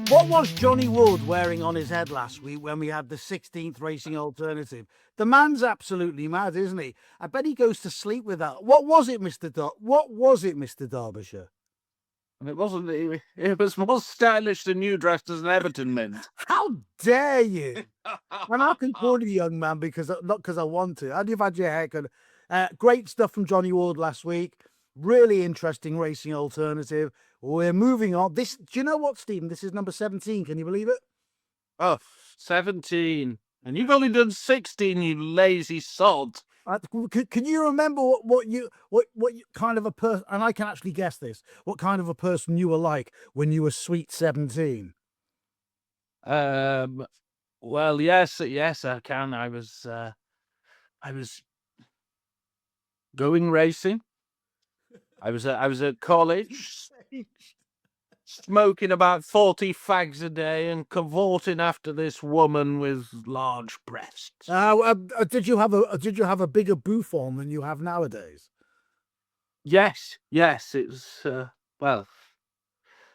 What was Johnny Wood wearing on his head last week when we had the 16th Racing Alternative? The man's absolutely mad, isn't he? I bet he goes to sleep with that. What was it, Mr. Derbyshire? And it wasn't. It was more stylish than you dressed as an Everton mint. How dare you? And I can call you young man because not because I want to. And you've had your haircut. Great stuff from Johnny Ward last week. Really interesting Racing Alternative. We're moving on. Do you know what, Stephen? This is number 17. Can you believe it? Oh, 17. And you've only done 16, you lazy sod. Can you remember what you kind of a person? And I can actually guess this. What kind of a person you were like when you were sweet 17? Well, yes, I can. I was going racing. I was at college, smoking about 40 fags a day and cavorting after this woman with large breasts. Did you have a bigger booth on than you have nowadays? Yes, it was. Well, it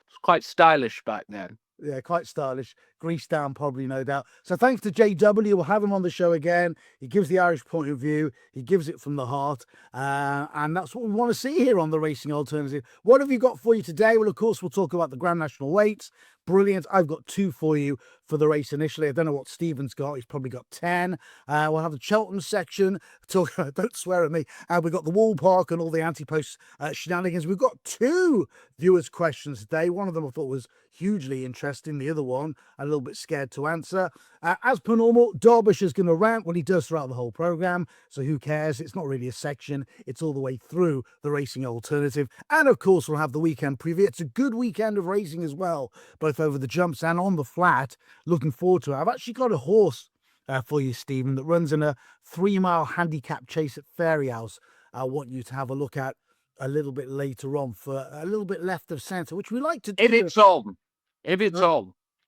was quite stylish back then. Yeah, quite stylish. Greased down, probably, no doubt. So thanks to JW. We'll have him on the show again. He gives the Irish point of view. He gives it from the heart. And that's what we want to see here on the Racing Alternative. What have you got for you today? Well, of course, we'll talk about the Grand National Weights. Brilliant. I've got 2 for you for the race initially. I don't know what Stephen's got. He's probably got 10. We'll have the Cheltenham section. Don't swear at me. We've got the Wall Park and all the anti-post shenanigans. We've got 2 viewers' questions today. One of them I thought was hugely interesting. The other one, a little bit scared to answer. As per normal, Derbyshire's going to rant. Well, he does throughout the whole programme, so who cares? It's not really a section. It's all the way through the Racing Alternative. And, of course, we'll have the weekend preview. It's a good weekend of racing as well, both over the jumps and on the flat. Looking forward to it. I've actually got a horse for you, Stephen, that runs in a 3-mile handicap chase at Fairyhouse. I want you to have a look at a little bit later on for a little bit left of centre, which we like to do. If it's on.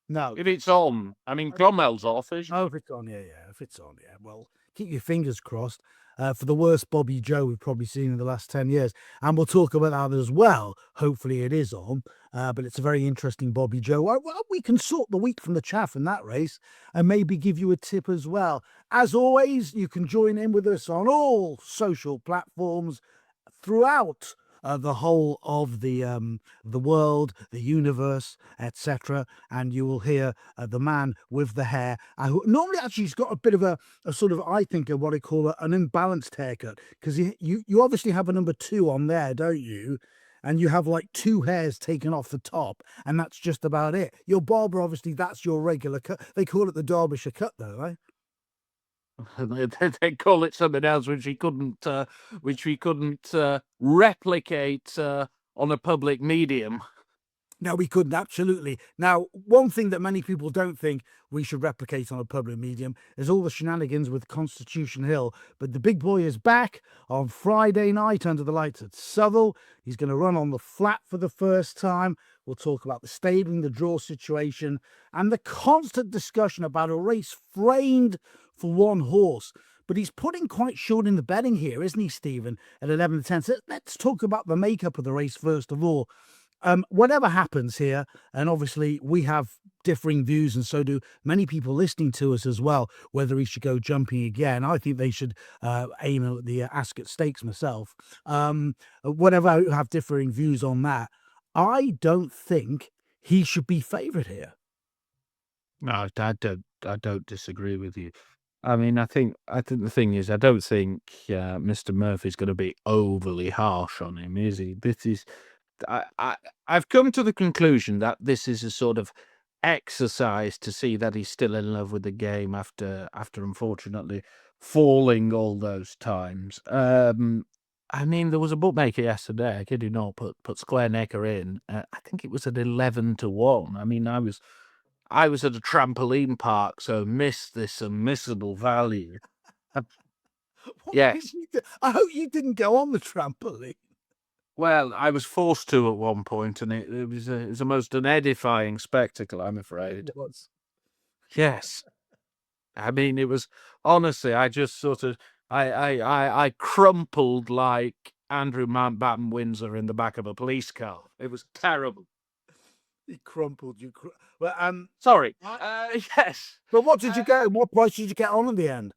No. If it's on. I mean, Cromwell's off, isn't it? Oh, if it's on, yeah. If it's on, yeah. Well, keep your fingers crossed for the worst Bobby Joe we've probably seen in the last 10 years. And we'll talk about that as well. Hopefully it is on. But it's a very interesting Bobby Joe. Well, we can sort the wheat from the chaff in that race and maybe give you a tip as well. As always, you can join in with us on all social platforms throughout the whole of the world, the universe, etc. And you will hear the man with the hair. Normally, actually, he's got a bit of a sort of, I think, of what I call an imbalanced haircut, because you obviously have a number 2 on there, don't you? And you have like 2 hairs taken off the top, and that's just about it. Your barber, obviously, that's your regular cut. They call it the Derbyshire cut, though, right? They call it something else, which we couldn't replicate on a public medium. No, we couldn't, absolutely. Now, one thing that many people don't think we should replicate on a public medium is all the shenanigans with Constitution Hill. But the big boy is back on Friday night under the lights at Southwell. He's going to run on the flat for the first time. We'll talk about the stabling, the draw situation, and the constant discussion about a race framed for one horse. But he's putting quite short in the betting here, isn't he, Stephen, at 11 to 10? So let's talk about the makeup of the race first of all. Whatever happens here, and obviously we have differing views, and so do many people listening to us as well, whether he should go jumping again. I think they should aim at the Ascot Stakes myself. Whatever, I have differing views on that. I don't think he should be favourite here. No, I don't disagree with you. I mean, I think the thing is, I don't think Mr. Murphy's going to be overly harsh on him, is he? I've come to the conclusion that this is a sort of exercise to see that he's still in love with the game after unfortunately falling all those times. I mean, there was a bookmaker yesterday, I kid you not, put Square Necker in. I think it was at 11 to 1. I mean, I was at a trampoline park, so missed this unmissable value. Yes. I hope you didn't go on the trampoline. Well, I was forced to at one point, and it was a most unedifying spectacle, I'm afraid. It was. Yes. I mean, it was, honestly, I just sort of, I crumpled like Andrew Mountbatten Windsor in the back of a police car. It was terrible. He crumpled. Well, Sorry. I- Yes. but what did you get? What price did you get on in the end?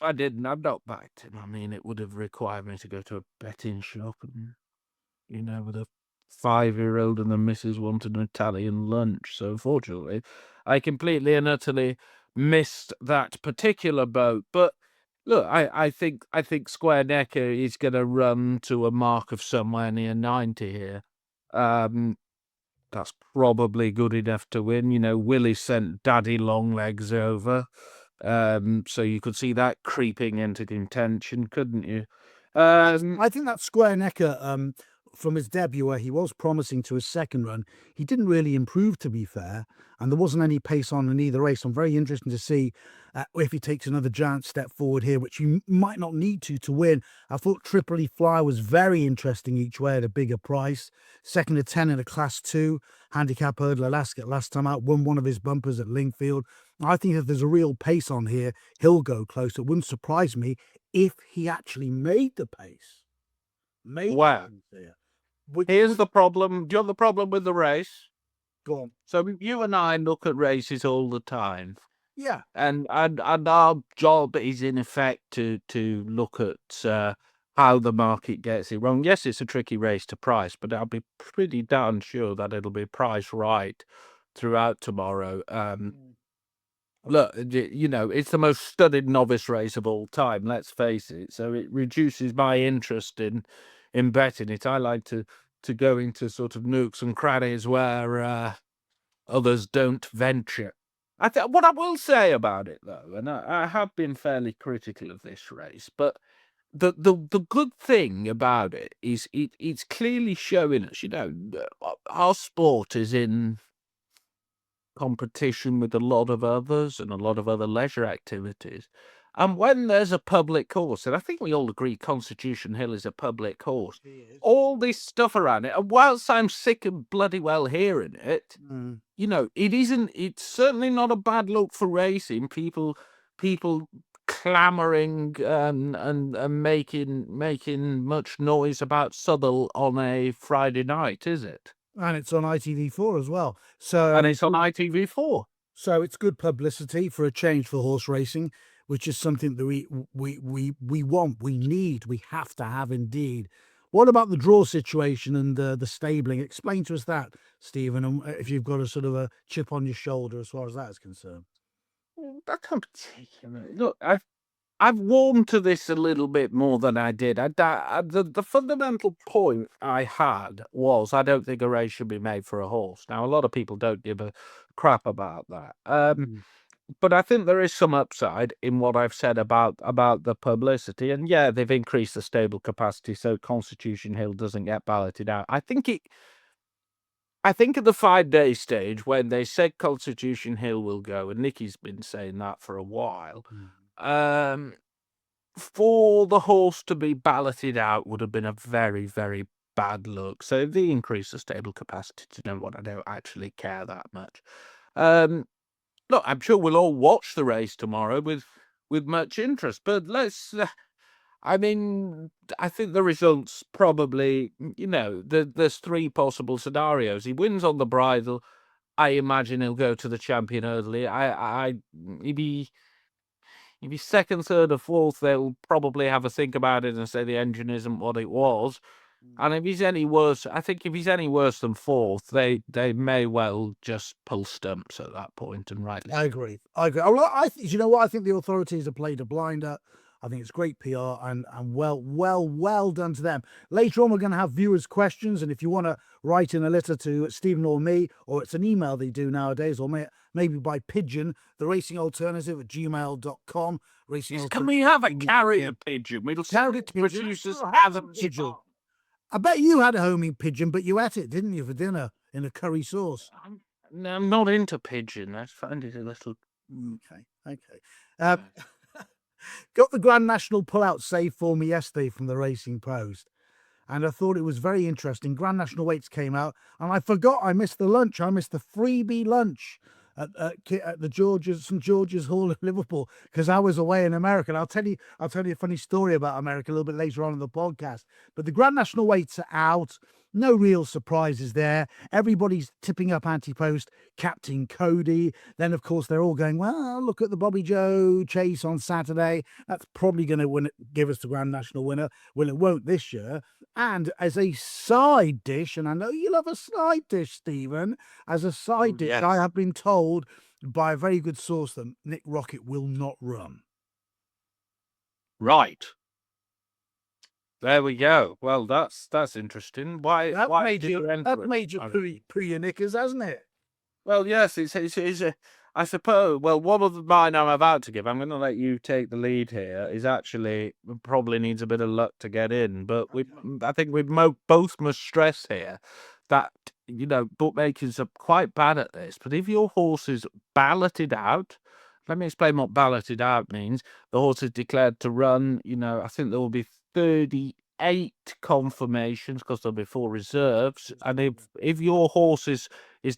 I didn't. I've not backed him. I mean, it would have required me to go to a betting shop and, with a 5-year-old and the missus wanted an Italian lunch. So unfortunately, I completely and utterly missed that particular boat. But look, I think Square Necker is going to run to a mark of somewhere near 90 here. That's probably good enough to win. Willie sent Daddy Longlegs over. So you could see that creeping into contention, couldn't you? I think that Square Necker, from his debut, where he was promising to his second run, he didn't really improve, to be fair, and there wasn't any pace on in either race. I'm very interested to see if he takes another giant step forward here, which you might not need to win. I thought Tripoli Fly was very interesting each way at a bigger price. Second to 10 in a Class 2 handicap hurdle. Alaska last time out won one of his bumpers at Lingfield. I think if there's a real pace on here, he'll go close. It wouldn't surprise me if he actually made the pace. Wow. Here. Here's the problem. Do you have the problem with the race? Go on. So you and I look at races all the time. Yeah. And our job is in effect to look at how the market gets it wrong. Yes, it's a tricky race to price, but I'll be pretty darn sure that it'll be priced right throughout tomorrow. Look, it's the most studied novice race of all time, let's face it. So it reduces my interest in betting it. I like to go into sort of nooks and crannies where others don't venture. What I will say about it, though, and I have been fairly critical of this race, but the good thing about it is it's clearly showing us, our sport is in competition with a lot of others and a lot of other leisure activities. And when there's a public course, and I think we all agree Constitution Hill is a public course, all this stuff around it, and whilst I'm sick of bloody well hearing it, it's certainly not a bad look for racing. People clamoring and making much noise about Southwell on a Friday night, is it? And it's on ITV4 as well. So And it's on ITV4. So it's good publicity for a change for horse racing, which is something that we want, we need, we have to have indeed. What about the draw situation and the stabling? Explain to us that, Stephen, and if you've got a sort of a chip on your shoulder as far as that is concerned. I can't particularly look. I've warmed to this a little bit more than I did. The fundamental point I had was I don't think a race should be made for a horse. Now, a lot of people don't give a crap about that. But I think there is some upside in what I've said about the publicity. And yeah, they've increased the stable capacity so Constitution Hill doesn't get balloted out. I think at the 5-day stage, when they said Constitution Hill will go, and Nicky's been saying that for a while, for the horse to be balloted out would have been a very, very bad look. So if they increase the stable capacity, to know what, I don't actually care that much. Look, I'm sure we'll all watch the race tomorrow with much interest, but let's. I mean, I think the results probably, there's 3 possible scenarios. He wins on the bridle. I imagine he'll go to the champion early. If he's second, third, or fourth, they'll probably have a think about it and say the engine isn't what it was. And if he's any worse, I think if he's any worse than fourth, they may well just pull stumps at that point, and rightly. I agree. Well, you know what? I think the authorities have played a blinder. I think it's great PR and well done to them. Later on, we're going to have viewers' questions, and if you want to write in a letter to Stephen or me, or it's an email they do nowadays, or maybe by pigeon, theracingalternative@gmail.com. Can we have a carrier pigeon? We'll send it to producers Adam Pigeon. I bet you had a homing pigeon, but you ate it, didn't you, for dinner in a curry sauce? I'm not into pigeon. I find it a little... Okay. Got the Grand National pullout saved for me yesterday from the Racing Post, and I thought it was very interesting. Grand National weights came out, and I forgot I missed the lunch. I missed the freebie lunch at the St George's Hall in Liverpool because I was away in America. And I'll tell you a funny story about America a little bit later on in the podcast. But the Grand National weights are out. No real surprises there. Everybody's tipping up Anti-Post Captain Cody. Then, of course, they're all going, well, look at the Bobby Joe Chase on Saturday. That's probably going to give us the Grand National winner. Well, it won't this year. And as a side dish, and I know you love a side dish, Stephen, as a side dish, yes. I have been told by a very good source that Nick Rocket will not run. Right. There we go. Well, that's interesting. Why? That why made did you enter it? poo your knickers, hasn't it? Well, yes, it's I suppose. Well, one of mine I'm about to give. I'm going to let you take the lead here. Is actually probably needs a bit of luck to get in, but I think we both must stress here that bookmakers are quite bad at this. But if your horse is balloted out, let me explain what balloted out means. The horse is declared to run. I think there will be 38 confirmations because there'll be 4 reserves, and if your horse is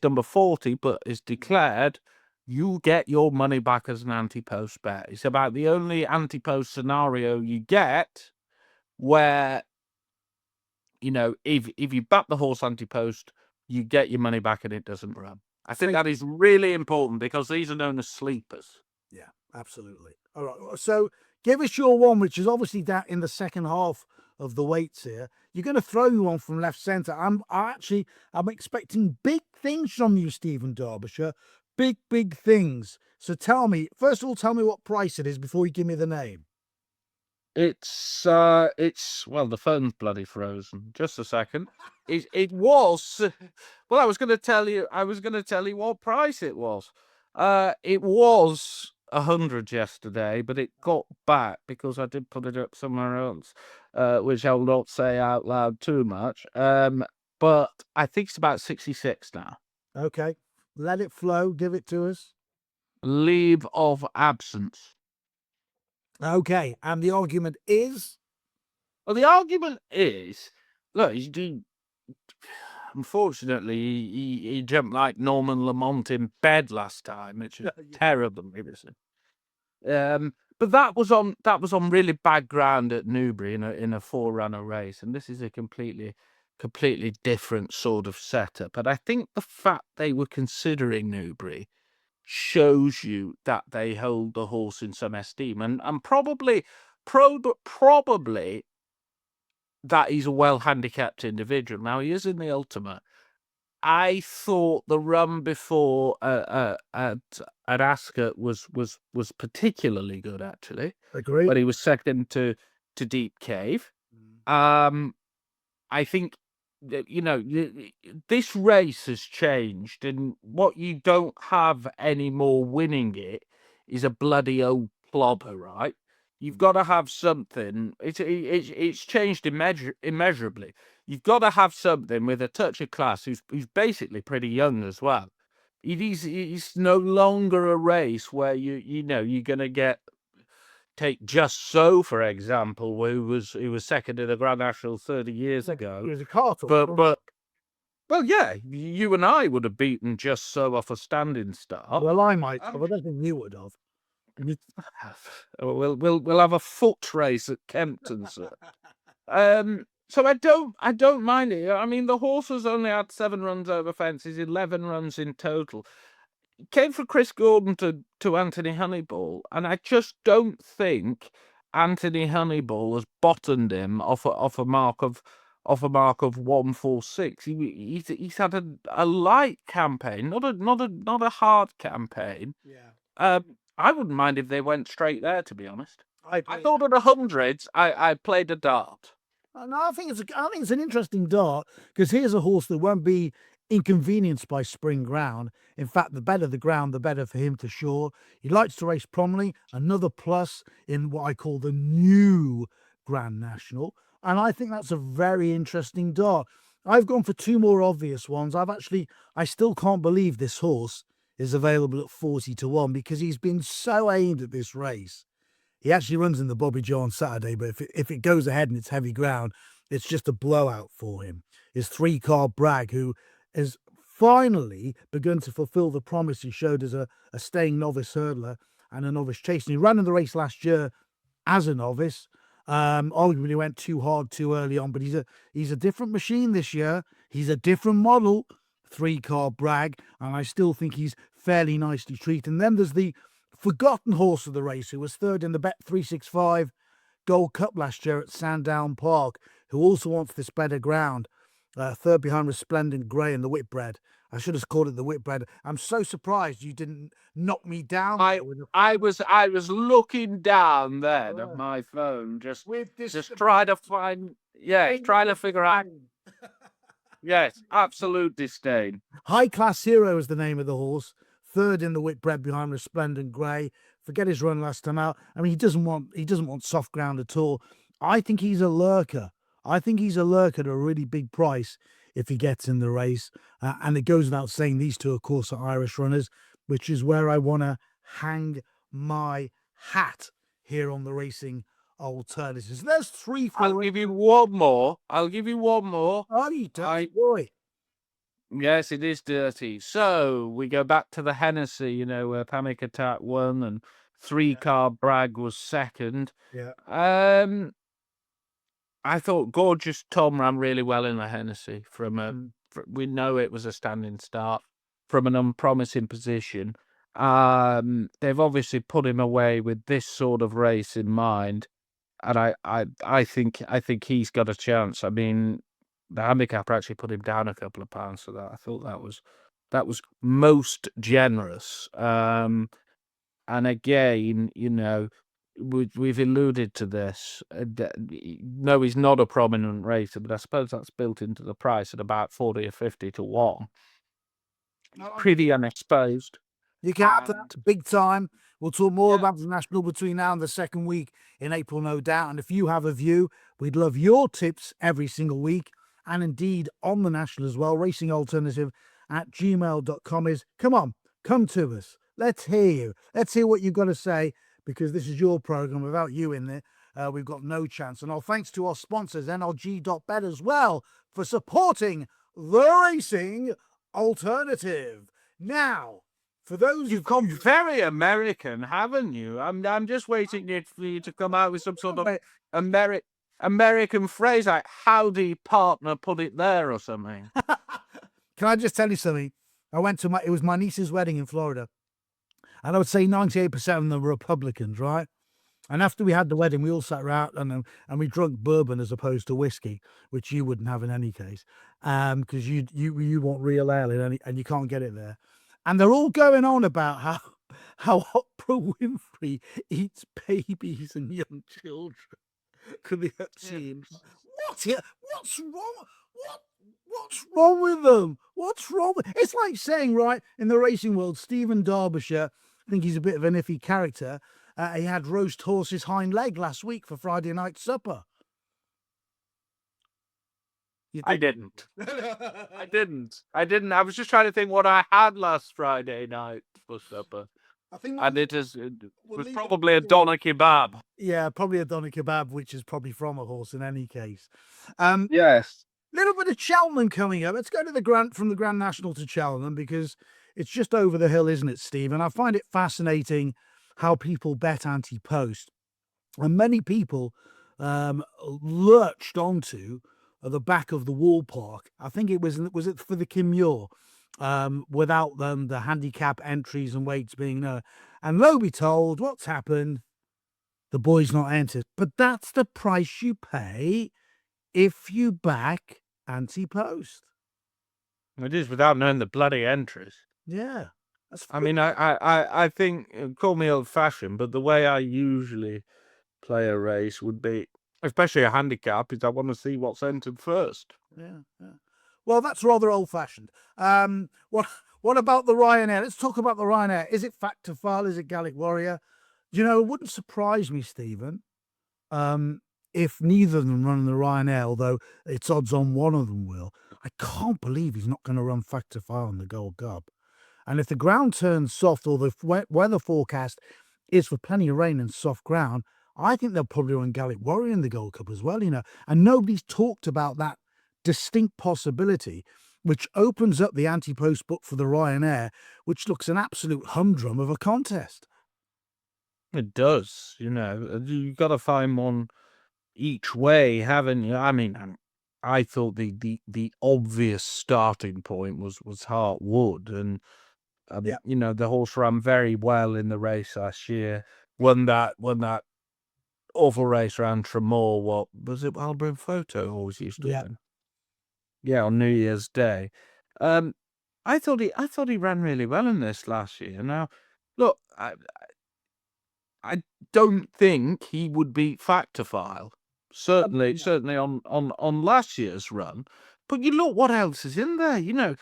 number 40 but is declared, you get your money back as an anti-post bet. It's about the only anti-post scenario you get where if you back the horse anti-post, you get your money back and it doesn't run. I think that is really important because these are known as sleepers. Yeah, absolutely. All right, so give us your one, which is obviously that in the second half of the weights here. You're going to throw you one from left centre. I'm expecting big things from you, Stephen Derbyshire. Big things. So first of all, tell me what price it is before you give me the name. It's well, the phone's bloody frozen. Just a second. It was. Well, I was going to tell you what price it was. It was 100 yesterday, but it got back because I did put it up somewhere else, which I'll not say out loud too much. But I think it's about 66 now. Okay, let it flow. Give it to us. Leave of absence. Okay, and the argument is? Well, the argument is, look, unfortunately, he jumped like Norman Lamont in bed last time, which is terrible. But that was on really bad ground at Newbury in a 4-runner race, and this is a completely different sort of setup. And I think the fact they were considering Newbury shows you that they hold the horse in some esteem, and probably that he's a well handicapped individual. Now he is in the ultimate. I thought the run before at Ascot was particularly good, actually. Agreed. But he was second to Deep Cave. I think that, this race has changed, and what you don't have anymore winning it is a bloody old plodder, right? You've got to have something. It's changed immeasurably. You've got to have something with a touch of class. Who's basically pretty young as well. It's no longer a race where you're gonna take Just So, for example, who was second in the Grand National 30 years ago. It was a cartel. But well, yeah, you and I would have beaten Just So off a standing start. Well, I might have. I don't think you would have. We'll have a foot race at Kempton, sir. So I don't mind it. I mean, the horse has only had 7 runs over fences, 11 runs in total. Came from Chris Gordon to Anthony Honeyball, and I just don't think Anthony Honeyball has bottomed him off a mark of 146. He's had a light campaign, not a hard campaign. Yeah. I wouldn't mind if they went straight there, to be honest. I thought at 100s, I played a dart. No, I think it's an interesting dart, because here's a horse that won't be inconvenienced by spring ground. In fact, the better the ground, the better for him to shore. He likes to race prominently. Another plus in what I call the new Grand National. And I think that's a very interesting dart. I've gone for 2 more obvious ones. I still can't believe this horse is available at 40-1 because he's been so aimed at this race. He actually runs in the Bobby Joe on Saturday, but if it goes ahead and it's heavy ground, it's just a blowout for him. Is 3-Car Bragg, who has finally begun to fulfill the promise he showed as a staying novice hurdler and a novice chaser. He ran in the race last year as a novice. Arguably went too hard too early on, but he's a different machine this year. He's a different model, 3-car brag, and I still think he's fairly nicely treated. And then there's the forgotten horse of the race, who was third in the Bet365 Gold Cup last year at Sandown Park, who also wants this better ground. Third behind Resplendent Grey and the Whitbread. I should have called it the Whitbread. I'm so surprised you didn't knock me down. I was looking down then at my phone, just trying to find, trying to figure out. Yes, absolute disdain. High Class Hero is the name of the horse. Third in the Whitbread behind Resplendent Grey. Forget his run last time out. I mean, he doesn't want soft ground at all. I think he's a lurker. I think he's a lurker at a really big price if he gets in the race. And it goes without saying, these two, of course, are Irish runners, which is where I want to hang my hat here on the Racing Alternatives. There's 3 for. I'll give you one more. Oh, you dirty boy. Yes, it is dirty. So we go back to the Hennessy, where Panic Attack won and 3-car brag was second. Yeah. I thought Gorgeous Tom ran really well in the Hennessy. We know it was a standing start from an unpromising position. They've obviously put him away with this sort of race in mind, and I think he's got a chance. I mean, the handicapper actually put him down a couple of pounds for that. I thought that was most generous. And again, we've alluded to this. No, he's not a prominent racer, but I suppose that's built into the price at about 40 or 50 to 1. Pretty unexposed. You can have that big time. We'll talk more about the National between now and the second week in April, no doubt. And if you have a view, we'd love your tips every single week. And indeed on the National as well. racingalternative@gmail.com is, come to us. Let's hear you. Let's hear what you've got to say, because this is your program. Without you in there, we've got no chance. And our thanks to our sponsors, NRG.bet as well, for supporting the Racing Alternative. Now, for those you've come very American, haven't you? I'm just waiting for you to come out with some sort of American phrase like "howdy partner, put it there" or something. Can I just tell you something? I went to it was my niece's wedding in Florida, and I would say 98% of them were Republicans, right? And after we had the wedding, we all sat around and we drank bourbon as opposed to whiskey, which you wouldn't have in any case, because you want real ale and you can't get it there. And they're all going on about how Oprah Winfrey eats babies and young children. Could be scenes. What's wrong? What's wrong with them? What's wrong with? It's like saying, right, in the racing world, Stephen Derbyshire, I think he's a bit of an iffy character. He had roast horse's hind leg last week for Friday night supper. I didn't. I didn't. I was just trying to think what I had last Friday night for supper. And it was probably a doner kebab. Yeah, probably a doner kebab, which is probably from a horse in any case. Yes. Little bit of Cheltenham coming up. Let's go to from the Grand National to Cheltenham, because it's just over the hill, isn't it, Steve? And I find it fascinating how people bet anti-post. And many people lurched onto the back of the Wall Park. I think it was it for the Kim Muir, without the handicap entries and weights being known. And lo be told, what's happened? The boy's not entered. But that's the price you pay if you back anti-post. It is, without knowing the bloody entries. Yeah. I mean, I think, call me old-fashioned, but the way I usually play a race would be, especially a handicap, is I want to see what's entered first. Yeah. Well, that's rather old-fashioned. What about the Ryanair? Let's talk about the Ryanair. Is it Factor File? Is it Gallic Warrior? You know, it wouldn't surprise me, Stephen, if neither of them run the Ryanair, although it's odds on one of them will. I can't believe he's not going to run Factor File in the Gold Cup. And if the ground turns soft, or the weather forecast is for plenty of rain and soft ground, I think they'll probably run Gallic Warrior in the Gold Cup as well, And nobody's talked about that distinct possibility, which opens up the anti-post book for the Ryanair, which looks an absolute humdrum of a contest. It does, you've got to find one each way, haven't you? I mean, I thought the obvious starting point was Hart Wood, and Yeah. you know, the horse ran very well in the race last year. Won that awful race around Tremor. What was it? Wildburn Photo always used to Yeah. win. Yeah, on New Year's Day. Um, I thought he ran really well in this last year. Now, look, I don't think he would beat Factophile. Certainly on last year's run. But you look what else is in there. You know,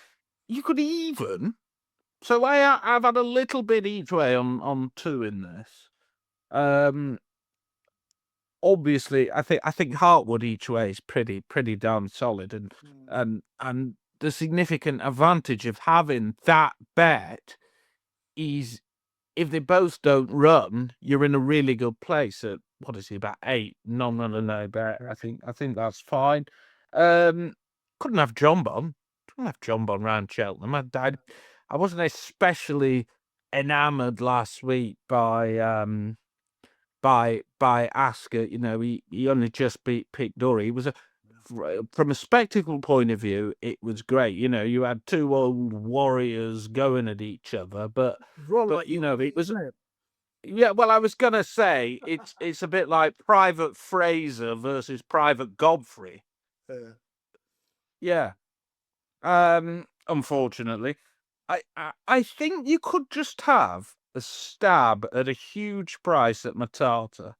you could even. So I've had a little bit each way on two in this. Obviously, I think Hartwood each way is pretty darn solid, and the significant advantage of having that bet is if they both don't run, you're in a really good place at what is he, about 8? No bet. I think that's fine. Couldn't have John Bon round Cheltenham. I wasn't especially enamoured last week by Ascot. You know, he only just beat Pic D'Orhy. He was from a spectacle point of view, it was great. You know, you had two old warriors going at each other, but you know, it was. Yeah, well, I was gonna say it's a bit like Private Fraser versus Private Godfrey. Yeah. Unfortunately, I think you could just have a stab at a huge price at Matata.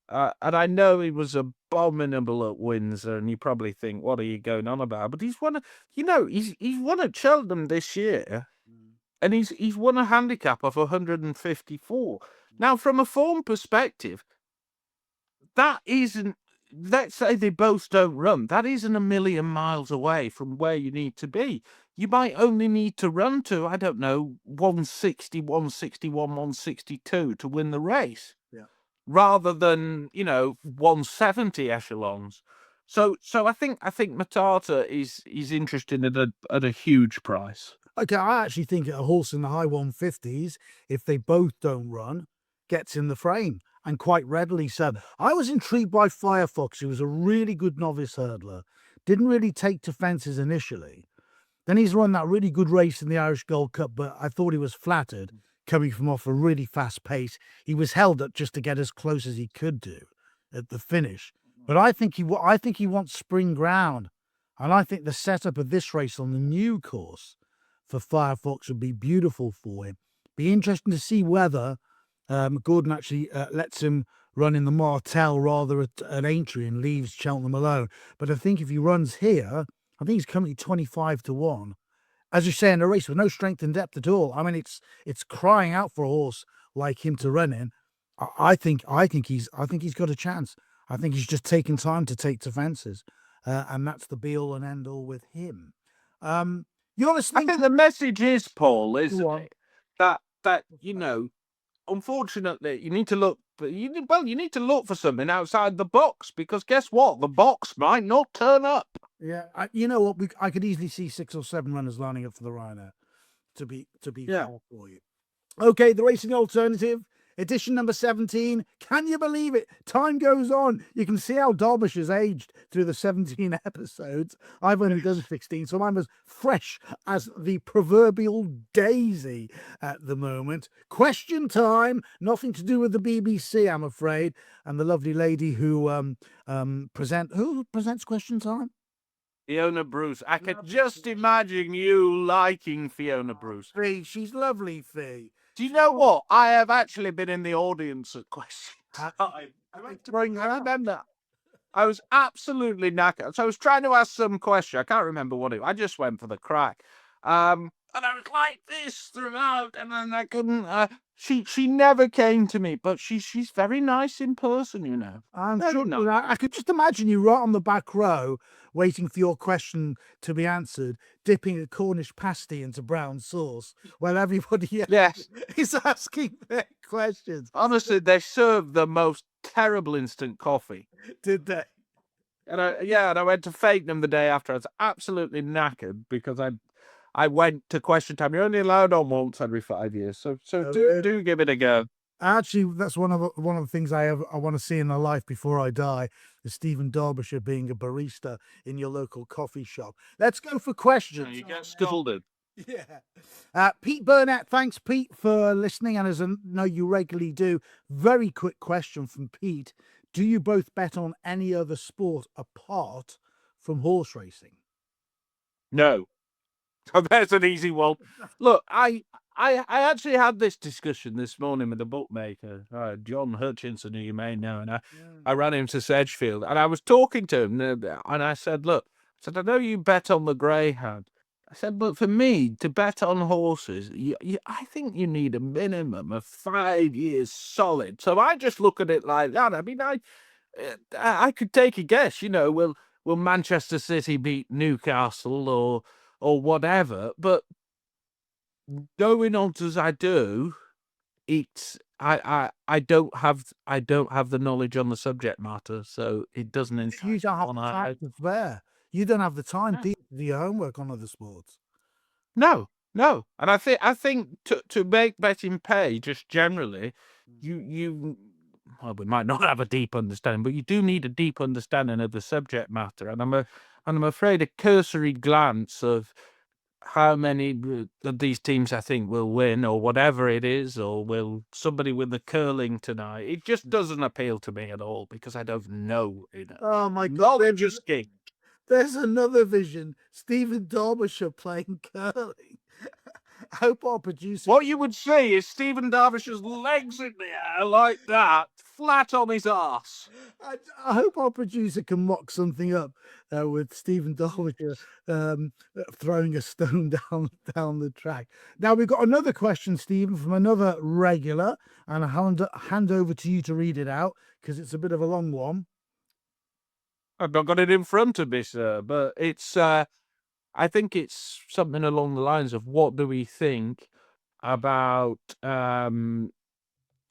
And I know he was abominable at Windsor, and you probably think, "What are you going on about?" But he's won. He's won at Cheltenham this year, and he's won a handicap of 154. Now, from a form perspective, that isn't. Let's say they both don't run. That isn't a million miles away from where you need to be. You might only need to run to, I don't know, 160, 161, 162 to win the race. Yeah. Rather than, you know, 170 echelons. So I think Matata is interested at a huge price. Okay, I actually think a horse in the high 150s, if they both don't run, gets in the frame, and quite readily so. I was intrigued by Firefox, who was a really good novice hurdler. Didn't really take to fences initially. Then he's run that really good race in the Irish Gold Cup, but I thought he was flattered coming from off a really fast pace. He was held up just to get as close as he could do at the finish. But I think he wants spring ground, and I think the setup of this race on the new course for Firefox would be beautiful for him. Be interesting to see whether Gordon actually lets him run in the Martel rather at Aintree and leaves Cheltenham alone. But I think if he runs here, I think he's currently 25 to 1. As you say, in a race with no strength and depth at all. I mean, it's crying out for a horse like him to run in. I think he's got a chance. I think he's just taking time to take to fences, and that's the be all and end all with him. You're I listening. think the message is, Paul, is Go on. that you know, unfortunately, you need to look. You need to look for something outside the box, because guess what? The box might not turn up. Yeah, you know what? I could easily see 6 or 7 runners lining up for the Ryanair. To be fair for you. Okay, the Racing Alternative, edition number 17. Can you believe it? Time goes on. You can see how Derbysh has aged through the 17 episodes. I've only done 16, so I'm as fresh as the proverbial daisy at the moment. Question time. Nothing to do with the BBC, I'm afraid. And the lovely lady who presents Question Time? Fiona Bruce. I could just imagine you liking Fiona Bruce. Fee, she's lovely, Fee. Do you know what? I have actually been in the audience at Question Time. I remember that. I was absolutely knackered. So I was trying to ask some question. I can't remember what it was. I just went for the crack. And I was like this throughout, and then I couldn't. She never came to me, but she's very nice in person, you know. I'm Very sure. nice. I could just imagine you right on the back row, waiting for your question to be answered, dipping a Cornish pasty into brown sauce, while everybody else Yes. is asking their questions. Honestly, they served the most terrible instant coffee. Did they? And I went to Fakenham the day after. I was absolutely knackered because I went to Question Time. You're only allowed on once every 5 years, so Oh, really? do give it a go. Actually, that's one of the things I want to see in my life before I die, is Stephen Derbyshire being a barista in your local coffee shop. Let's go for questions. You get scolded. Yeah. Pete Burnett, thanks, Pete, for listening. And as I know you regularly do, very quick question from Pete. Do you both bet on any other sport apart from horse racing? No. That's an easy one. Look, I actually had this discussion this morning with a bookmaker, John Hutchinson, who you may know, and I ran him to Sedgefield, and I was talking to him, and I said, look, I know you bet on the greyhound. I said, but for me, to bet on horses, I think you need a minimum of 5 years solid. So I just look at it like that. I mean, I could take a guess, will Manchester City beat Newcastle or whatever, but going on as I do, it's I don't have the knowledge on the subject matter, so it doesn't You entice don't have one. the time to spare. You don't have the time, do you, to do your homework on other sports? No, and I think to make betting pay, just generally, well, we might not have a deep understanding, but you do need a deep understanding of the subject matter, and I'm afraid a cursory glance of how many of these teams I think will win, or whatever it is, or will somebody win the curling tonight, it just doesn't appeal to me at all, because I don't know. Oh my God. Knowledge is king. There's another vision. Stephen Derbyshire playing curling. I hope our producer. What you would see is Stephen Derbyshires legs in the air like that, flat on his arse. I hope our producer can mock something up with Stephen Derbyshire throwing a stone down the track. Now we've got another question, Stephen, from another regular, and I'll hand over to you to read it out because it's a bit of a long one. I've not got it in front of me, sir, but it's, I think it's something along the lines of, what do we think about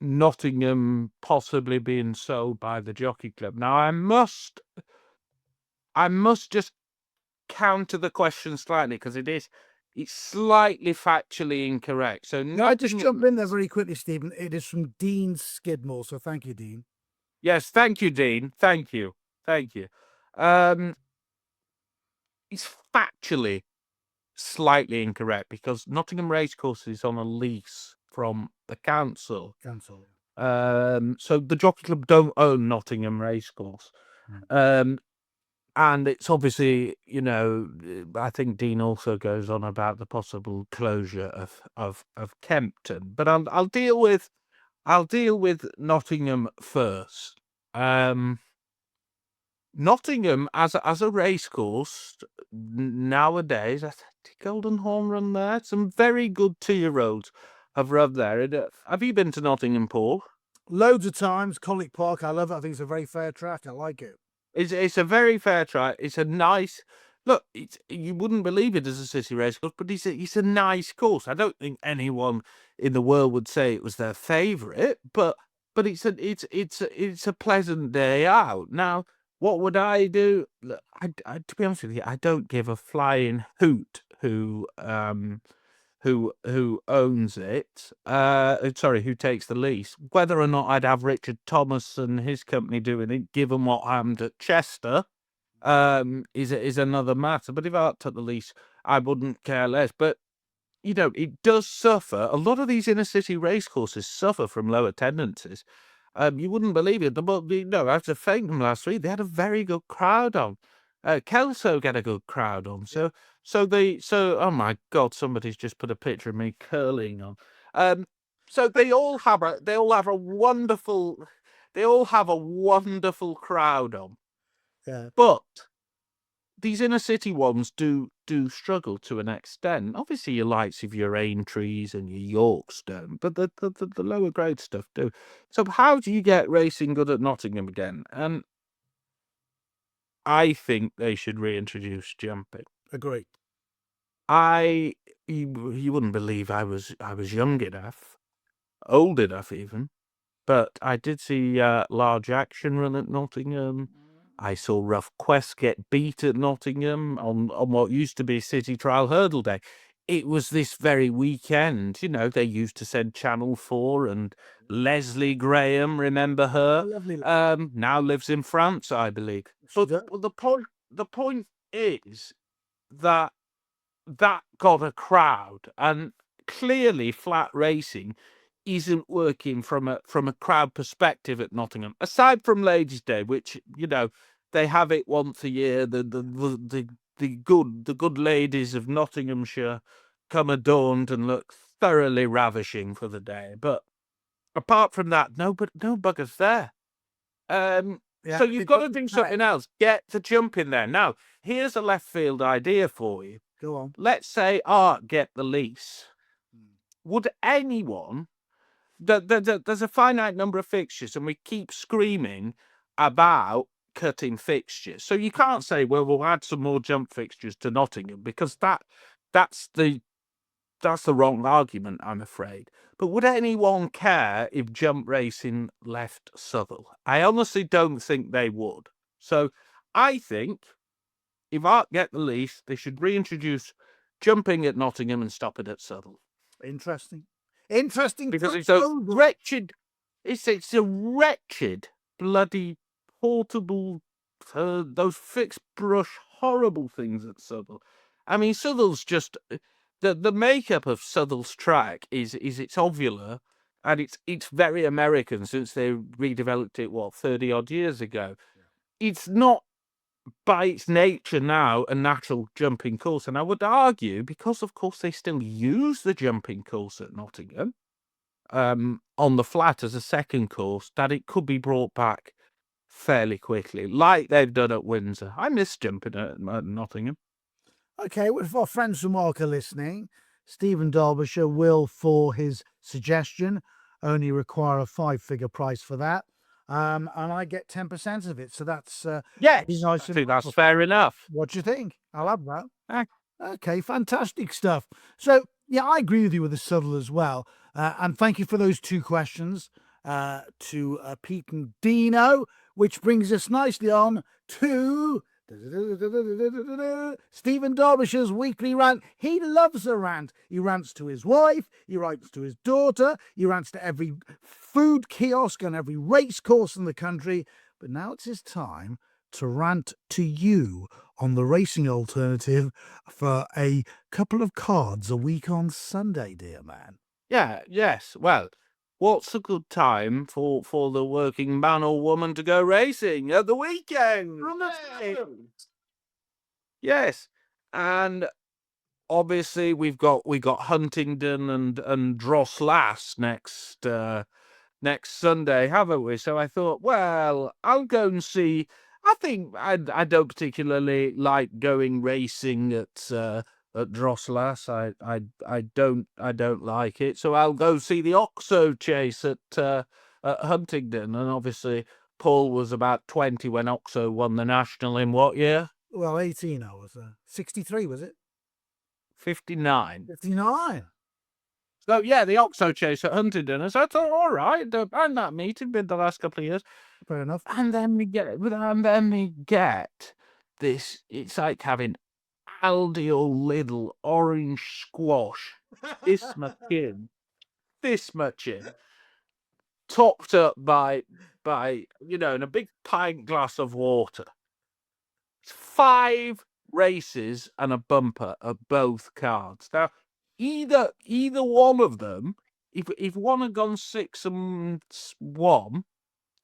Nottingham possibly being sold by the Jockey Club? Now, I must just counter the question slightly, because it's slightly factually incorrect. So Can I just jump in there very quickly, Stephen? It is from Dean Skidmore, so thank you, Dean. Yes, thank you, Dean. Thank you. It's factually slightly incorrect, because Nottingham Racecourse is on a lease from the council. So the Jockey Club don't own Nottingham Racecourse. And it's obviously, I think Dean also goes on about the possible closure of Kempton. But I'll deal with Nottingham first. Nottingham as a racecourse nowadays, I think Golden Horn run there. Some very good 2-year-olds have run there. Have you been to Nottingham, Paul? Loads of times. Colic Park, I love it. I think it's a very fair track. I like it. It's a very fair track. It's a nice look. You wouldn't believe it as a city racecourse, but it's a nice course. I don't think anyone in the world would say it was their favourite, but it's a pleasant day out. Now, what would I do? Look, I to be honest with you, I don't give a flying hoot who owns it. Sorry, who takes the lease? Whether or not I'd have Richard Thomas and his company doing it, given what happened at Chester, is another matter. But if I took the lease, I wouldn't care less. But it does suffer. A lot of these inner city racecourses suffer from low attendances. You wouldn't believe it. But after Fakenham last week, they had a very good crowd on. Kelso get a good crowd on. So oh my God, somebody's just put a picture of me curling on. So they all have a wonderful crowd on. Yeah. But these inner city ones do struggle to an extent. Obviously, your likes of your Aintrees and your Yorks don't, but the lower grade stuff do. So how do you get racing good at Nottingham again? And I think they should reintroduce jumping. Agree. You wouldn't believe I was young enough, old enough even, but I did see Large Action run at Nottingham. I saw Rough Quest get beat at Nottingham on what used to be City Trial Hurdle Day. It was this very weekend. They used to send Channel 4 and Leslie Graham, remember her? Lovely. Now lives in France, I believe. But the point is that got a crowd, and clearly flat racing isn't working from a crowd perspective at Nottingham. Aside from Ladies' Day, which they have it once a year. The good ladies of Nottinghamshire come adorned and look thoroughly ravishing for the day. But apart from that, no buggers there. So you've got to do something else. Get the jump in there. Now, here's a left field idea for you. Go on. Let's say Art get the lease. Would anyone... There's a finite number of fixtures, and we keep screaming about cutting fixtures. So you can't say, well, we'll add some more jump fixtures to Nottingham, because that's the wrong argument, I'm afraid. But would anyone care if jump racing left Southwell? I honestly don't think they would. So I think if Art get the lease, they should reintroduce jumping at Nottingham and stop it at Southwell. Interesting. Because it's a wretched, it's a wretched bloody portable, those fixed brush horrible things at Southwell. I mean, Southwell's just the makeup of Southwell's track is it's ovular, and it's very American since they redeveloped it 30 odd years ago. Yeah. It's not by its nature now a natural jumping course, and I would argue, because of course they still use the jumping course at Nottingham on the flat as a second course, that it could be brought back fairly quickly, like they've done at Windsor. I miss jumping at Nottingham. Okay, well, if our friends from Mark are listening, Stephen Derbyshire will, for his suggestion, only require a 5-figure price for that. And I get 10% of it. So that's nice. I think that's fair enough. What do you think? I'll have that. Okay, fantastic stuff. So, yeah, I agree with you with the Southwell as well. And thank you for those 2 questions to Pete and Dino, which brings us nicely on to Stephen Derbyshire's weekly rant. He loves a rant. He rants to his wife, he writes to his daughter, he rants to every food kiosk and every race course in the country. But now it's his time to rant to you on the Racing Alternative for a couple of cards a week on Sunday, dear man. Yes. Well, what's a good time for the working man or woman to go racing at the weekend? Yes, and obviously we've got Huntingdon and Ffos Las next Sunday, haven't we? So I thought, well, I'll go and see. I think I don't particularly like going racing at Ffos Las. I don't like it. So I'll go see the Oxo Chase at Huntingdon. And obviously Paul was about 20 when Oxo won the national in what year? Well, 18 I was. 63, was it? 59. 59. So, yeah, the Oxo Chase at Huntingdon. And so I thought, all right, and that meeting been the last couple of years. Fair enough. And then we get this, it's like having Aldi or Lidl orange squash. This much in. Topped up by in a big pint glass of water. 5 races and a bumper at both cards. Now, either one of them, if one had gone 6 and 1,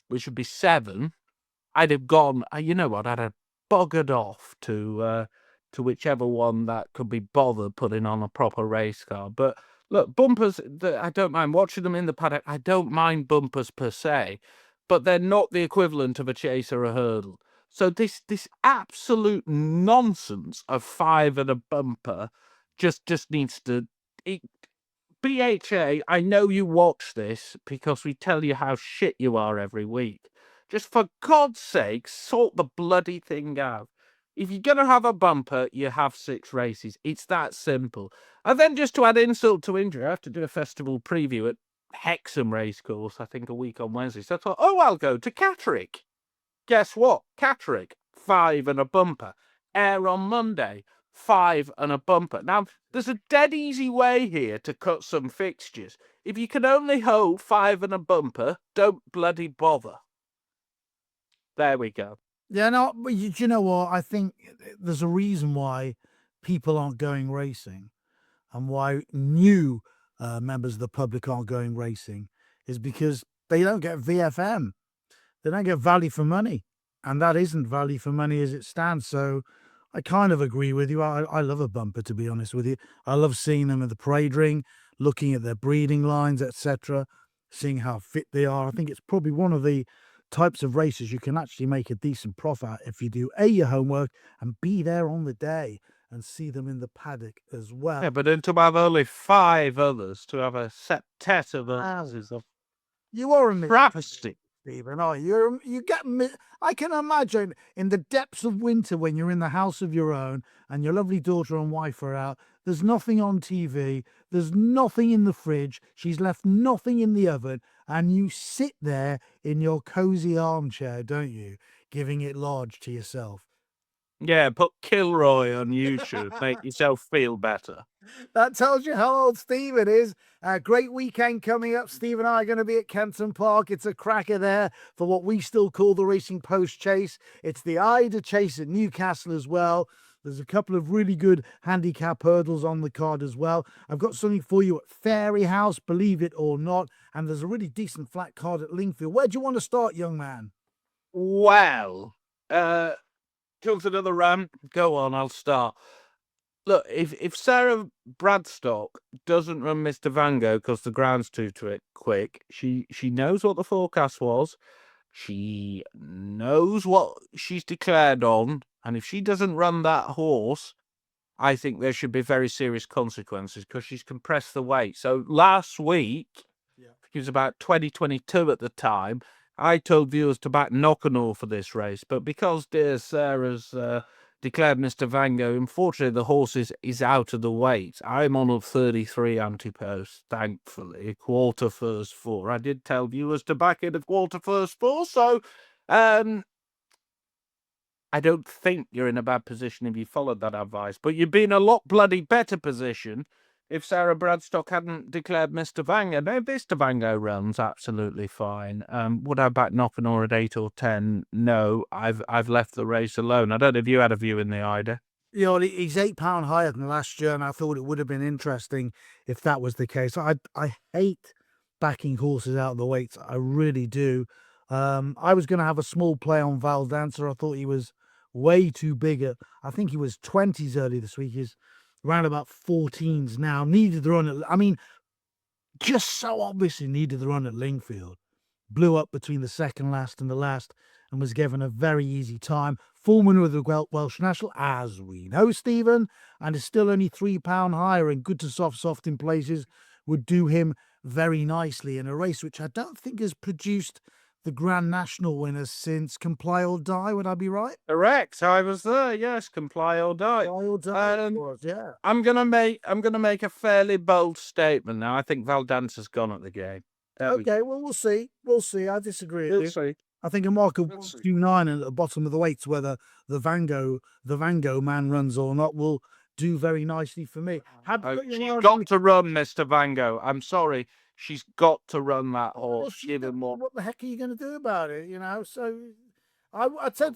which would be 7, I'd have gone. I'd have buggered off to whichever one that could be bothered putting on a proper race car. But look, bumpers, I don't mind watching them in the paddock. I don't mind bumpers per se, but they're not the equivalent of a chase or a hurdle. So this absolute nonsense of 5 and a bumper just needs to... BHA, I know you watch this because we tell you how shit you are every week. Just for God's sake, sort the bloody thing out. If you're going to have a bumper, you have 6 races. It's that simple. And then just to add insult to injury, I have to do a festival preview at Hexham Racecourse, I think a week on Wednesday. So I thought, I'll go to Catterick. Guess what? Catterick, 5 and a bumper. Air on Monday. 5 and a bumper. Now, there's a dead easy way here to cut some fixtures. If you can only hold 5 and a bumper, don't bloody bother. There we go. Yeah, no, but do you know what? I think there's a reason why people aren't going racing and why new members of the public aren't going racing is because they don't get VFM. They don't get value for money. And that isn't value for money as it stands. So I kind of agree with you. I love a bumper, to be honest with you. I love seeing them at the parade ring, looking at their breeding lines, etc., seeing how fit they are. I think it's probably one of the types of races you can actually make a decent profit at if you do A, your homework, and B, there on the day and see them in the paddock as well. Yeah, but then to have only 5 others, to have a septet of Wow. others is a You are a travesty. Stephen, are you? I can imagine in the depths of winter when you're in the house of your own and your lovely daughter and wife are out. There's nothing on TV. There's nothing in the fridge. She's left nothing in the oven, and you sit there in your cozy armchair, don't you, giving it large to yourself. Yeah, put Kilroy on YouTube. Make yourself feel better. That tells you how old Stephen is. Great weekend coming up. Steve and I are going to be at Kempton Park. It's a cracker there for what we still call the Racing Post Chase. It's the Ida Chase at Newcastle as well. There's a couple of really good handicap hurdles on the card as well. I've got something for you at Fairyhouse, believe it or not. And there's a really decent flat card at Lingfield. Where do you want to start, young man? Well, comes another rant. Go on, I'll start. Look, if Sarah Bradstock doesn't run Mr. Vango because the ground's too quick, she knows what the forecast was. She knows what she's declared on, and if she doesn't run that horse, I think there should be very serious consequences because she's compressed the weight. So last week, it was about 2022 at the time, I told viewers to back Knockanor for this race, but because dear Sarah's declared Mr. Vango, unfortunately the horse is out of the weight. I'm on a 33 anti-post, thankfully, a quarter first 4. I did tell viewers to back it a quarter first 4, so I don't think you're in a bad position if you followed that advice, but you'd be in a lot bloody better position if Sarah Bradstock hadn't declared Mr. Vango. Now, Mr. Vango runs absolutely fine. Would I back Knockanor at 8 or 10? No, I've left the race alone. I don't know if you had a view in the Ida. You know, he's £8 higher than last year, and I thought it would have been interesting if that was the case. I hate backing horses out of the weights. I really do. I was going to have a small play on Val Dancer. I thought he was way too big. I think he was 20s early this week. He's around about 14s now. Needed the run just so obviously needed the run at Lingfield. Blew up between the second last and the last and was given a very easy time. Full winner of the Welsh National, as we know, Stephen, and is still only £3 higher and good to soft in places, would do him very nicely in a race which I don't think has produced the Grand National winners since Comply or Die. Would I be right? Correct. I was there. Yes, Comply or Die. Comply or Die, yeah. I'm gonna make a fairly bold statement now. I think Val Dancer's gone at the game. Okay, well, we'll see. We'll see. I disagree with you. See. I think a mark of 129 at the bottom of the weights, whether the Vango man runs or not, will do very nicely for me. She's got to run, Mr. Vango. I'm sorry. She's got to run that horse. Give him more. What the heck are you going to do about it? You know, so I said,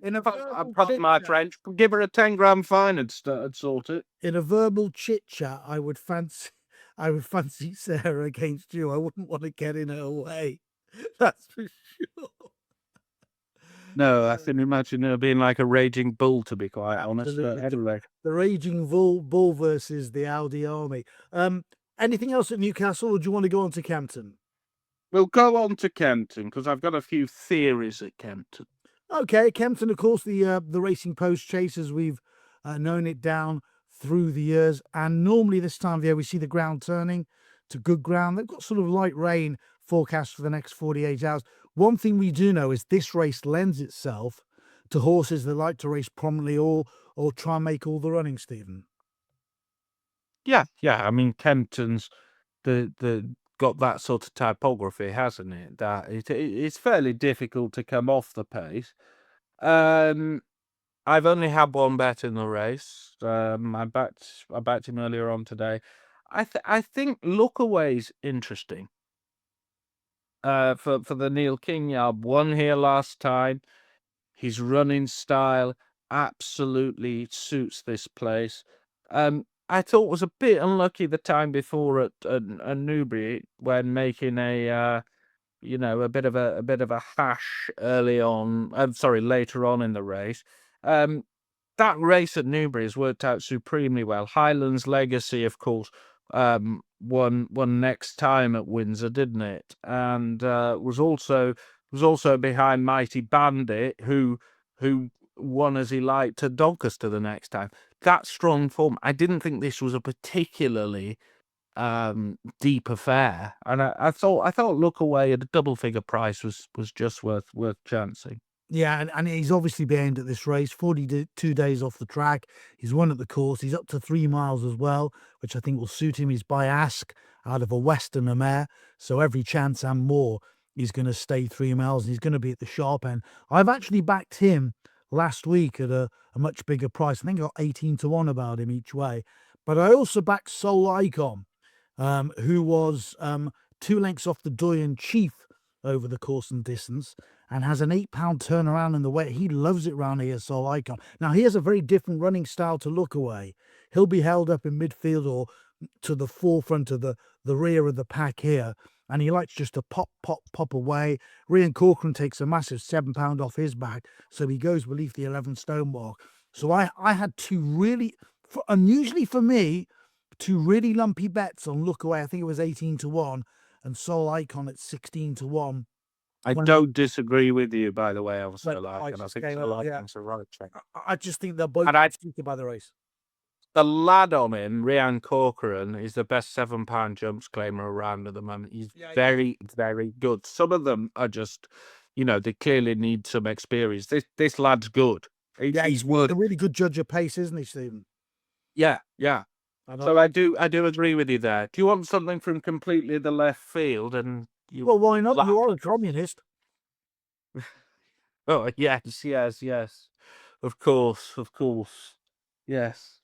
in a pardon my French. Give her a 10-grand fine and sort it. In a verbal chit chat, I would fancy Sarah against you. I wouldn't want to get in her way. That's for sure. No, I can imagine her being like a raging bull, to be quite honest. Anyway. The raging bull versus the Audi army. Anything else at Newcastle, or do you want to go on to Kempton? We'll go on to Kempton, because I've got a few theories at Kempton. Okay, Kempton, of course, the Racing Post Chase, as we've known it down through the years. And normally this time of year, we see the ground turning to good ground. They've got sort of light rain forecast for the next 48 hours. One thing we do know is this race lends itself to horses that like to race prominently or try and make all the running, Stephen. Yeah. I mean, Kempton's the got that sort of typography, hasn't it? That it's fairly difficult to come off the pace. I've only had one bet in the race. I backed him earlier on today. I think Lookaway's interesting. For the Neil King yard, won here last time. His running style absolutely suits this place. I thought was a bit unlucky the time before at Newbury when making a a bit of a hash early on. Later on in the race. That race at Newbury has worked out supremely well. Highland's Legacy, of course, won next time at Windsor, didn't it? And was also behind Mighty Bandit, who won as he liked to Doncaster the next time. That's strong form. I didn't think this was a particularly deep affair, and I thought Lookaway at a double figure price was just worth chancing. Yeah, and he's obviously behind at this race. 42 days off the track. He's won at the course. He's up to 3 miles as well, which I think will suit him. He's by Ask out of a Westerner mare, so every chance and more he's going to stay 3 miles. And he's going to be at the sharp end. I've actually backed him last week at a much bigger price. I think I got 18 to 1 about him each way. But I also backed Soul Icon, who was 2 lengths off the Doyen Chief over the course and distance, and has an £8 turnaround in the weight. He loves it round here, Soul Icon. Now, he has a very different running style to Lookaway. He'll be held up in midfield or to the forefront of the rear of the pack here, and he likes just to pop away. Ryan Corcoran takes a massive £7 off his back, so he goes beneath the 11 stone mark. So I had two really, unusually for me, two really lumpy bets on Lookaway. I think it was 18 to 1, and Soul Icon at 16 to 1. I don't disagree with you, by the way. I think Soul yeah. Icon's a right check. I just think they're both suited by the race. The lad on him, Ryan Corcoran, is the best £7 jumps claimer around at the moment. He's very, very good. Some of them are just, they clearly need some experience. This lad's good. He's a really good judge of pace, isn't he, Stephen? Yeah. So I do agree with you there. Do you want something from completely the left field? And well, why not? You are a communist. Oh yes. Of course. Yes.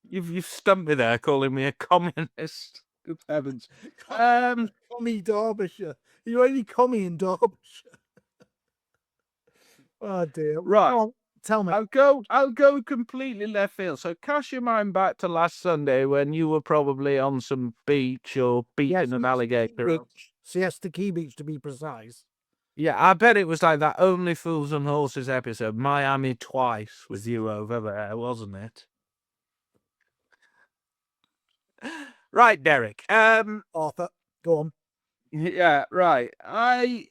You've stumped me there, calling me a communist. Good heavens. Commie Derbyshire. You're only commie in Derbyshire. Oh dear. Right. On, tell me. I'll go completely left field. So cast your mind back to last Sunday when you were probably on some beach or beating an alligator. Siesta Key Beach, to be precise. Yeah, I bet it was like that Only Fools and Horses episode, Miami Twice, with you over there, wasn't it? Right, Derek. Arthur, go on. Yeah, right. I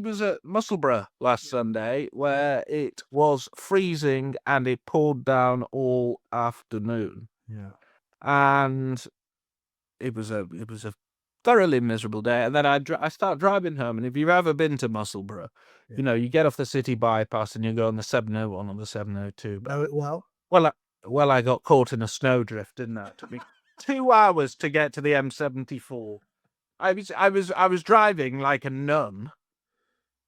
was at Musselburgh last Sunday where it was freezing and it poured down all afternoon. Yeah. And it was a thoroughly miserable day. And then I start driving home, and if you've ever been to Musselburgh, you get off the city bypass and you go on the 701 or the 702. Know it well? Well, I got caught in a snowdrift, didn't I? It took me 2 hours to get to the M74. I was driving like a nun,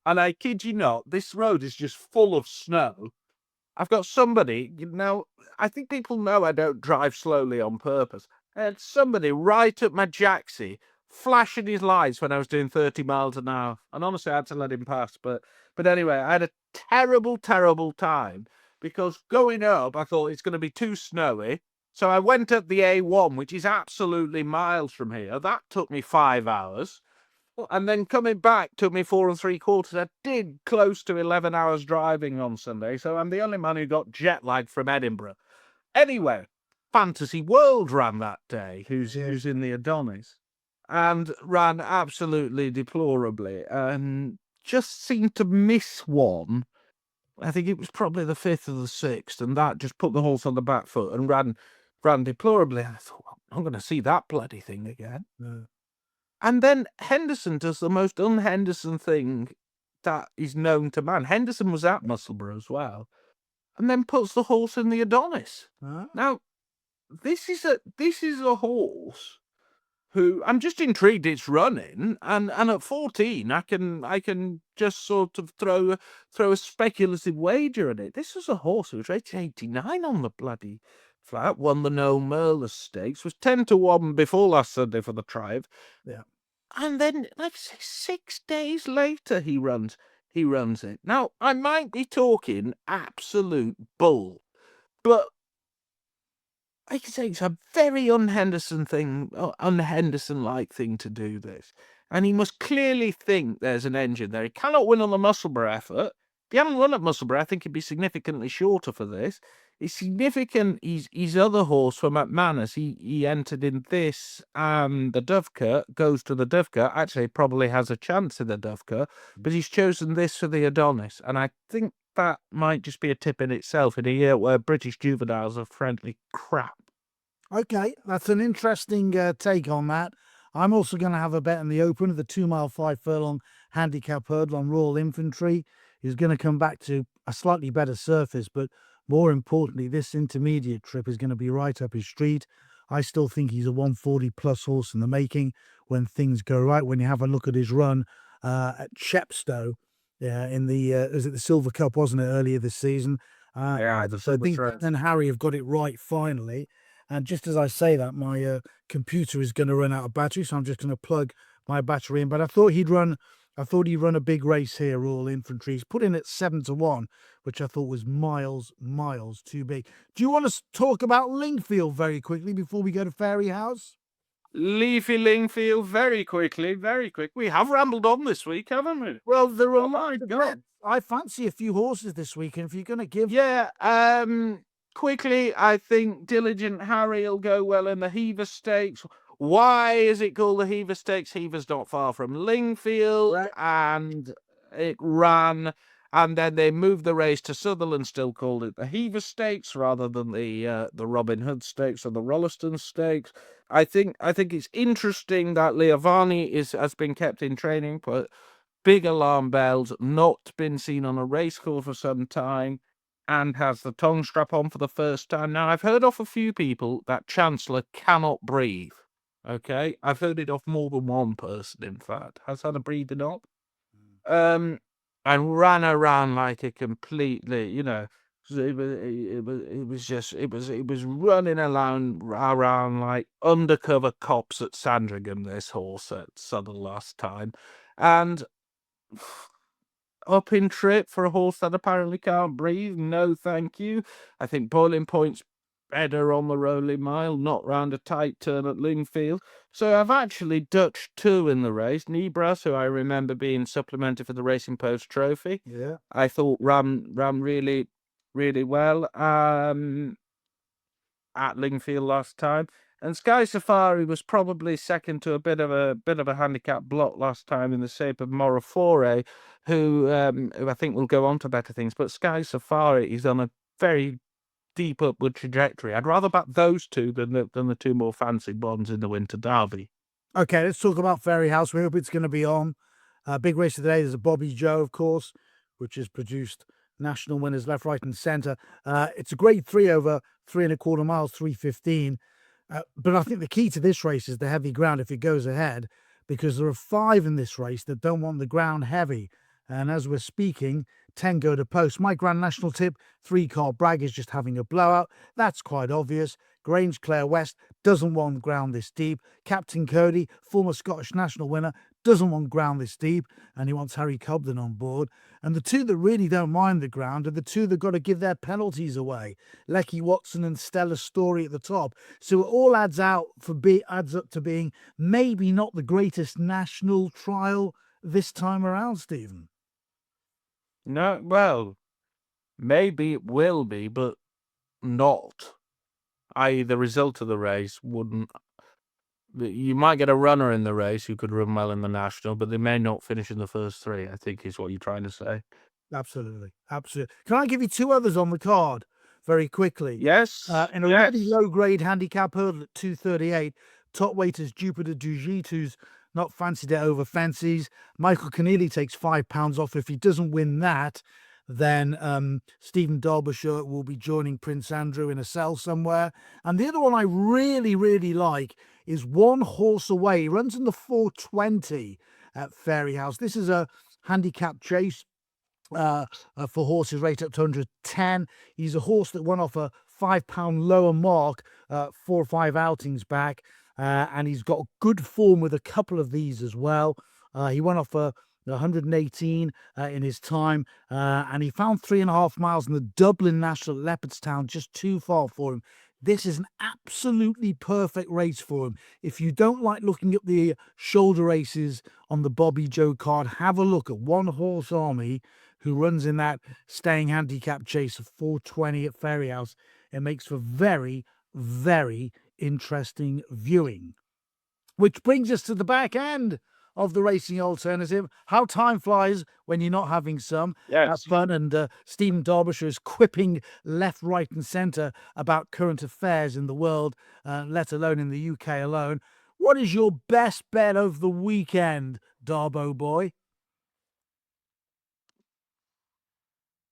and I kid you not, this road is just full of snow. I've got somebody, I think people know I don't drive slowly on purpose. I had somebody right at my jacksie flashing his lights when I was doing 30 miles an hour. And honestly, I had to let him pass. But anyway, I had a terrible, terrible time because going up, I thought it's going to be too snowy. So I went up the A1, which is absolutely miles from here. That took me 5 hours. And then coming back took me 4 3/4. I did close to 11 hours driving on Sunday. So I'm the only man who got jet lag from Edinburgh. Anyway, Fantasy World ran that day, who's in the Adonis, and ran absolutely deplorably and just seemed to miss one. I think it was probably the 5th or the 6th, and that just put the horse on the back foot and ran deplorably. I thought, well, I'm going to see that bloody thing again. No. And then Henderson does the most un-Henderson thing that is known to man. Henderson was at Musselburgh as well, and then puts the horse in the Adonis. Huh? Now, this is a horse who I'm just intrigued it's running, and at 14 I can just sort of throw a speculative wager at it. This was a horse who was rated 89 on the bloody flat, won the No Merler Stakes, was 10-1 before last Sunday for the Triumph. Yeah. And then, like I say, 6 days later he runs it. Now, I might be talking absolute bull, but like I say, it's a very un-Henderson-like thing to do this. And he must clearly think there's an engine there. He cannot win on the Musselburgh effort. If he hadn't run at Musselburgh, I think he'd be significantly shorter for this. It's significant. His other horse for McManus, he entered in this, and the Dovecote goes to the Dovecote. Actually, probably has a chance in the Dovecote, but he's chosen this for the Adonis. And I think that might just be a tip in itself in a year where British juveniles are friendly crap. Okay, that's an interesting take on that. I'm also going to have a bet in the Open of the 2 mile 5 furlong handicap hurdle on Royal Infantry. He's going to come back to a slightly better surface, but more importantly, this intermediate trip is going to be right up his street. I still think he's a 140 plus horse in the making when things go right. When you have a look at his run at Chepstow, in the was it the Silver Cup, wasn't it, earlier this season? Yeah, So I think Dan and Harry have got it right finally. And just as I say that, my computer is going to run out of battery, so I'm just going to plug my battery in. But I thought he'd run a big race here, Royal Infantry. He's put in at 7-1, which I thought was miles too big. Do you want to talk about Lingfield very quickly before we go to Fairyhouse? Leafy Lingfield, very quickly, very quick. We have rambled on this week, haven't we? Well, there are my God. I fancy a few horses this week, and if you're going to give... Yeah, quickly, I think Diligent Harry will go well in the Hever Stakes. Why is it called the Hever Stakes? Hever's not far from Lingfield, Right. and it ran, and then they moved the race to Sutherland, still called it the Hever Stakes rather than the Robin Hood Stakes or the Rolleston Stakes. I think it's interesting that Leovani has been kept in training, but big alarm bells, not been seen on a racecourse for some time, and has the tongue strap on for the first time. Now, I've heard off a few people that Chancellor cannot breathe. Okay, I've heard it off more than one person, in fact, has had a breathing up. And ran around like a completely, it was running around like undercover cops at Sandringham, this horse at Southern last time. And up in trip for a horse that apparently can't breathe. No, thank you. I think Boiling Point's better on the rolling mile, not round a tight turn at Lingfield. So I've actually Dutch 2 in the race. Nebras, who I remember being supplemented for the Racing Post Trophy. Yeah. I thought ran really, really well at Lingfield last time. And Sky Safari was probably second to a bit of a handicap block last time in the shape of Morafore, who I think will go on to better things. But Sky Safari is on a very deep upward trajectory. I'd rather back those two than the two more fancy ones in the Winter Derby. Okay, let's talk about Fairyhouse. We hope it's going to be on. Big race of the day. There's a Bobby Joe, of course, which has produced national winners left, right, and centre. It's a grade 3 over 3.25 miles, 3:15. But I think the key to this race is the heavy ground if it goes ahead, because there are 5 in this race that don't want the ground heavy. And as we're speaking, 10 go to post. My Grand National tip, 3 Carl Bragg is just having a blowout. That's quite obvious. Grange Clare West doesn't want ground this deep. Captain Cody, former Scottish national winner, doesn't want ground this deep, and he wants Harry Cobden on board. And the 2 that really don't mind the ground are the 2 that got to give their penalties away. Lecky Watson and Stella Story at the top. So it all adds up to being maybe not the greatest national trial this time around, Stephen. No, well, maybe it will be, but not. I.e., the result of the race wouldn't. You might get a runner in the race who could run well in the national, but they may not finish in the first 3, I think is what you're trying to say. Absolutely. Can I give you 2 others on the card very quickly? Yes. In a really low-grade handicap hurdle at 238, top weight is Jupiter Dugit, who's not fancied it over fancies. Michael Keneally takes £5 off if he doesn't win that. then Stephen Derbyshire will be joining Prince Andrew in a cell somewhere. And the other one I really, really like is One Horse Away. He runs in the 420 at Fairyhouse. This is a handicap chase for horses rated up to 110. He's a horse that won off a £5 lower mark 4 or 5 outings back, and he's got good form with a couple of these as well. He went off a 118 in his time, and he found 3.5 miles in the Dublin National at Leopardstown, just too far for him. This is an absolutely perfect race for him. If you don't like looking at the shoulder races on the Bobby Joe card, have a look at One Horse Army, who runs in that staying handicap chase of 420 at Fairyhouse. It makes for very, very interesting viewing. Which brings us to the back end of the Racing Alternative. How time flies when you're not having some. Yes. That's fun. And Stephen Derbyshire is quipping left, right and centre about current affairs in the world, let alone in the UK alone. What is your best bet of the weekend, Darbo boy?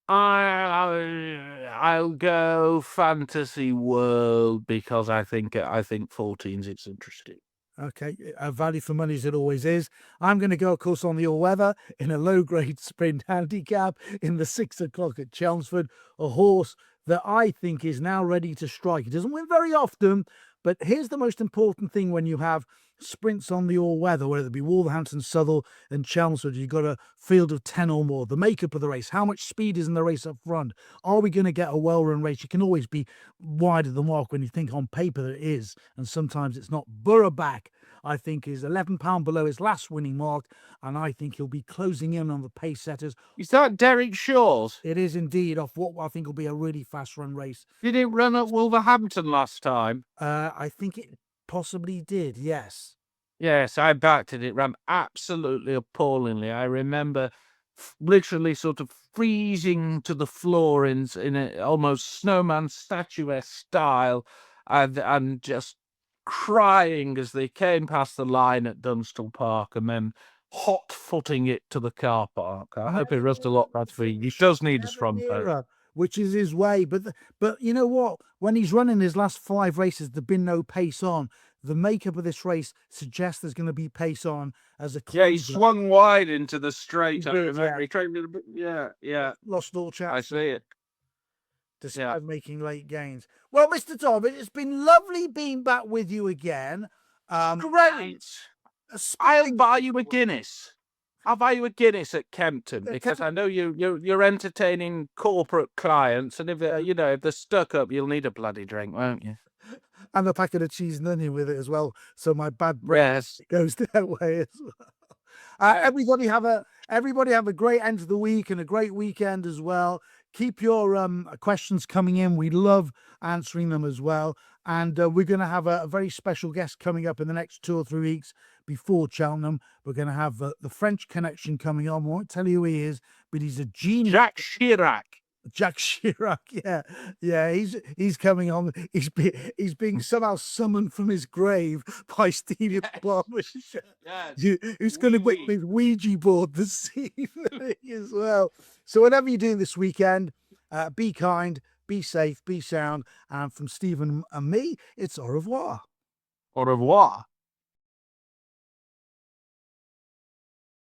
I'll go Fantasy World because I think 14's it's interesting. Okay, value for money as it always is. I'm going to go, of course, on the all-weather in a low-grade sprint handicap in the 6 o'clock at Chelmsford, a horse that I think is now ready to strike. It doesn't win very often, but here's the most important thing when you have sprints on the all-weather, whether it be Wolverhampton, Southwell and Chelmsford. You've got a field of 10 or more. The makeup of the race, how much speed is in the race up front? Are we going to get a well-run race? You can always be wide of the mark when you think on paper that it is, and sometimes it's not. Burrowback, I think, is £11 below his last winning mark, and I think he'll be closing in on the pace setters. Is that Derek Shaw's? It is indeed, off what I think will be a really fast run race. Did it run at Wolverhampton last time? I think it possibly did, yes. Yes, I backed it. It ran absolutely appallingly. I remember literally sort of freezing to the floor in a almost snowman statuesque style, and just crying as they came past the line at Dunstall Park, and then hot-footing it to the car park. I hope he runs a lot better for you. He does need his front end. Which is his way, but you know what? When he's running his last 5 races, there's been no pace on. The makeup of this race suggests there's going to be pace on as a Yeah, he swung wide into the straight. Yeah. Lost all chance. I see it. Despite making late gains. Well, Mr. Dobbin, it's been lovely being back with you again. Great. I'll buy you a Guinness. I'll buy you a Guinness at Kempton because I know you're entertaining corporate clients, and if if they're stuck up, you'll need a bloody drink, won't you? And a packet of cheese and onion with it as well, so my bad breath goes that way as well. Everybody have a great end of the week and a great weekend as well. Keep your questions coming in. We love answering them as well. And we're going to have a very special guest coming up in the next 2 or 3 weeks before Cheltenham. We're going to have the French connection coming on. We won't tell you who he is, but he's a genius. Jacques Chirac, yeah, he's coming on. He's being somehow summoned from his grave by Stephen Derbyshire. Who's going to make the Ouija board this evening as well. So whatever you're doing this weekend, be kind, be safe, be sound. And from Stephen and me, it's au revoir. Au revoir.